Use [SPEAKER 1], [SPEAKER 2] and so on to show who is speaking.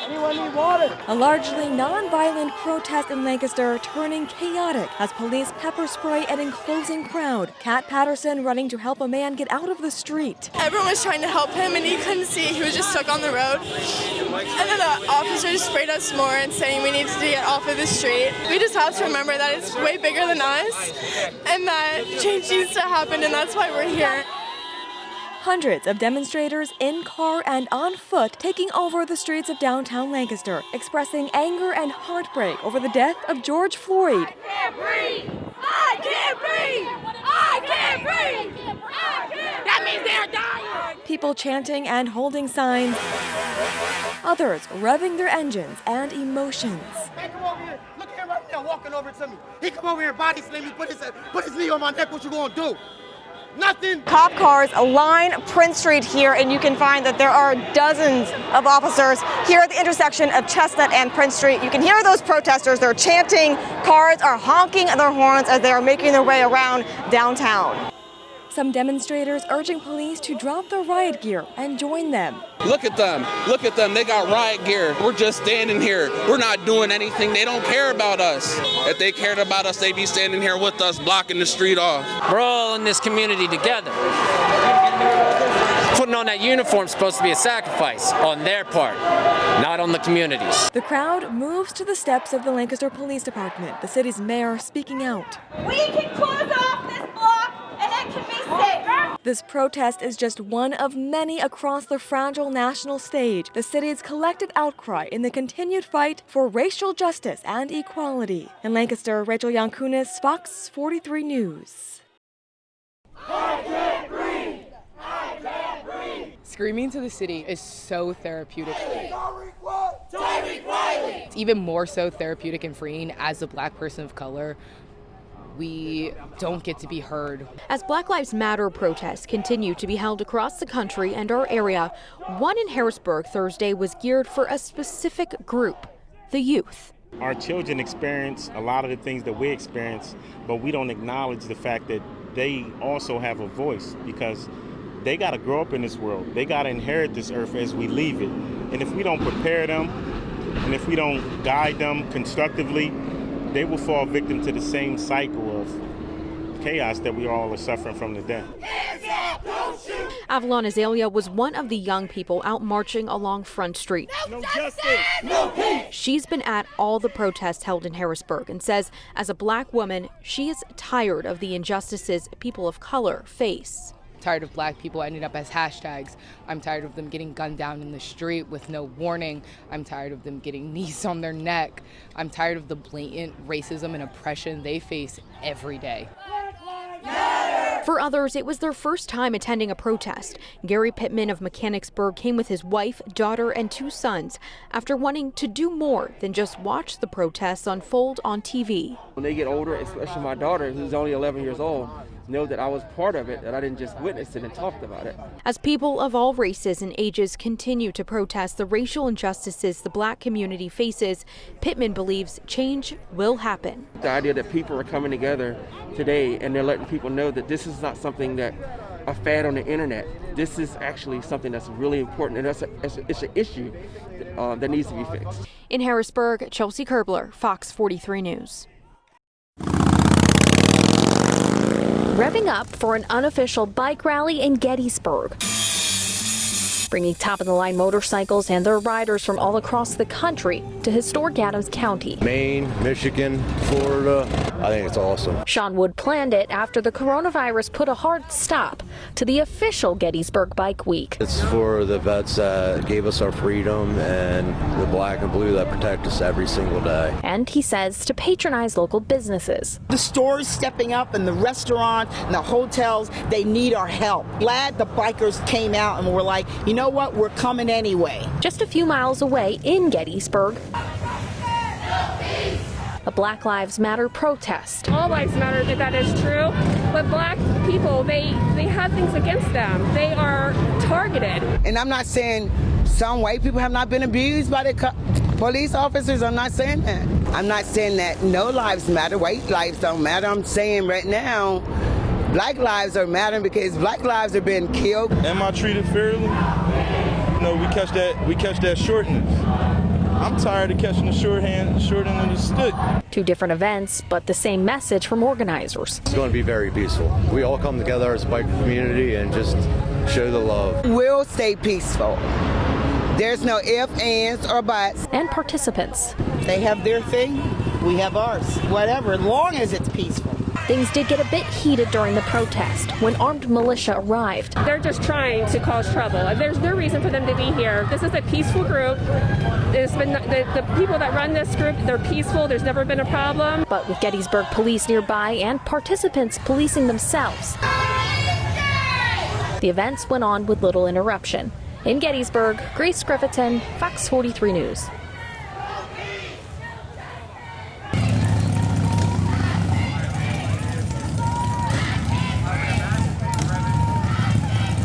[SPEAKER 1] Anyone need water?
[SPEAKER 2] A largely non-violent protest in Lancaster turning chaotic as police pepper spray an enclosing crowd. Kat Patterson running to help a man get out of the street.
[SPEAKER 3] Everyone was trying to help him and he couldn't see. He was just stuck on the road. And then the officers sprayed us more and saying we need to get off of the street. We just have to remember that it's way bigger than us and that change needs to happen, and that's why we're here.
[SPEAKER 2] Hundreds of demonstrators in car and on foot taking over the streets of downtown Lancaster, expressing anger and heartbreak over the death of George Floyd.
[SPEAKER 4] I can't breathe! I can't breathe! I can't breathe! That means they're dying!
[SPEAKER 2] People chanting and holding signs, others revving their engines and emotions.
[SPEAKER 1] Hey, come over here. Look at him right now walking over to me. He come over here, body slam me, put his knee on my neck. What you gonna do? Nothing.
[SPEAKER 5] Cop cars line Prince Street here, and you can find that there are dozens of officers here at the intersection of Chestnut and Prince Street. You can hear those protesters. They're chanting. Cars are honking their horns as they are making their way around downtown.
[SPEAKER 2] Some demonstrators urging police to drop their riot gear and join them.
[SPEAKER 6] Look at them. Look at them. They got riot gear. We're just standing here. We're not doing anything. They don't care about us. If they cared about us, they'd be standing here with us, blocking the street off.
[SPEAKER 7] We're all in this community together. Putting on that uniform is supposed to be a sacrifice on their part, not on the community's.
[SPEAKER 2] The crowd moves to the steps of the Lancaster Police Department, the city's mayor speaking out.
[SPEAKER 4] We can close off this block and it can be safe.
[SPEAKER 2] This protest is just one of many across the fragile national stage, the city's collective outcry in the continued fight for racial justice and equality. In Lancaster, Rachel Yankunis, Fox 43 News.
[SPEAKER 1] I can't breathe. I can't breathe.
[SPEAKER 8] Screaming to the city is so therapeutic.
[SPEAKER 1] Tyreek Riley.
[SPEAKER 8] It's even more so therapeutic and freeing as a Black person of color. We don't get to be heard.
[SPEAKER 9] As Black Lives Matter protests continue to be held across the country and our area, one in Harrisburg Thursday was geared for a specific group, the youth.
[SPEAKER 10] Our children experience a lot of the things that we experience, but we don't acknowledge the fact that they also have a voice because they got to grow up in this world. They got to inherit this earth as we leave it. And if we don't prepare them, and if we don't guide them constructively, they will fall victim to the same cycle of chaos that we all are suffering from today.
[SPEAKER 9] Avalon Azalea was one of the young people out marching along Front Street.
[SPEAKER 1] No justice. No peace.
[SPEAKER 9] She's been at all the protests held in Harrisburg and says as a Black woman, she is tired of the injustices people of color face.
[SPEAKER 8] Tired of Black people ending up as hashtags. I'm tired of them getting gunned down in the street with no warning. I'm tired of them getting knees on their neck. I'm tired of the blatant racism and oppression they face every day.
[SPEAKER 9] For others, it was their first time attending a protest. Gary Pittman of Mechanicsburg came with his wife, daughter, and 2 sons after wanting to do more than just watch the protests unfold on TV.
[SPEAKER 11] When they get older, especially my daughter, who's only 11 years old, know that I was part of it, that I didn't just witness it and talked about it.
[SPEAKER 9] As people of all races and ages continue to protest the racial injustices the Black community faces, Pittman believes change will happen.
[SPEAKER 11] The idea that people are coming together today and they're letting people know that this is not something that a fad on the internet. This is actually something that's really important, and it's an issue that needs to be fixed.
[SPEAKER 9] In Harrisburg, Chelsea Kerbler, Fox 43 News.
[SPEAKER 12] Revving up for an unofficial bike rally in Gettysburg, bringing top-of-the-line motorcycles and their riders from all across the country to historic Adams County.
[SPEAKER 13] Maine, Michigan, Florida. I think it's awesome.
[SPEAKER 12] Sean Wood planned it after the coronavirus put a hard stop to the official Gettysburg Bike Week.
[SPEAKER 13] It's for the vets that gave us our freedom and the black and blue that protect us every single day.
[SPEAKER 12] And he says to patronize local businesses.
[SPEAKER 14] The stores stepping up and the restaurants and the hotels, they need our help. Glad the bikers came out and were like, you know what, we're coming anyway.
[SPEAKER 12] Just a few miles away in Gettysburg, a Black Lives Matter protest.
[SPEAKER 15] All lives matter, that is true, but Black people, they have things against them. They are targeted.
[SPEAKER 14] And I'm not saying some white people have not been abused by the police officers. I'm not saying that. I'm not saying that no lives matter, white lives don't matter. I'm saying right now, Black lives are mattering because Black lives are being killed.
[SPEAKER 16] Am I treated fairly? know, we catch that shortness. I'm tired of catching the short end of the stick.
[SPEAKER 12] 2 different events, but the same message from organizers.
[SPEAKER 13] It's going to be very peaceful. We all come together as a biker community and just show the love.
[SPEAKER 14] We'll stay peaceful. There's no ifs, ands, or buts.
[SPEAKER 12] And participants.
[SPEAKER 17] They have their thing, we have ours. Whatever, as long as it's peaceful.
[SPEAKER 12] Things did get a bit heated during the protest when armed militia arrived.
[SPEAKER 15] They're just trying to cause trouble. There's no reason for them to be here. This is a peaceful group. It's been the people that run this group, they're peaceful. There's never been a problem.
[SPEAKER 12] But with Gettysburg police nearby and participants policing themselves, the events went on with little interruption. In Gettysburg, Grace Griffithson, Fox 43 News.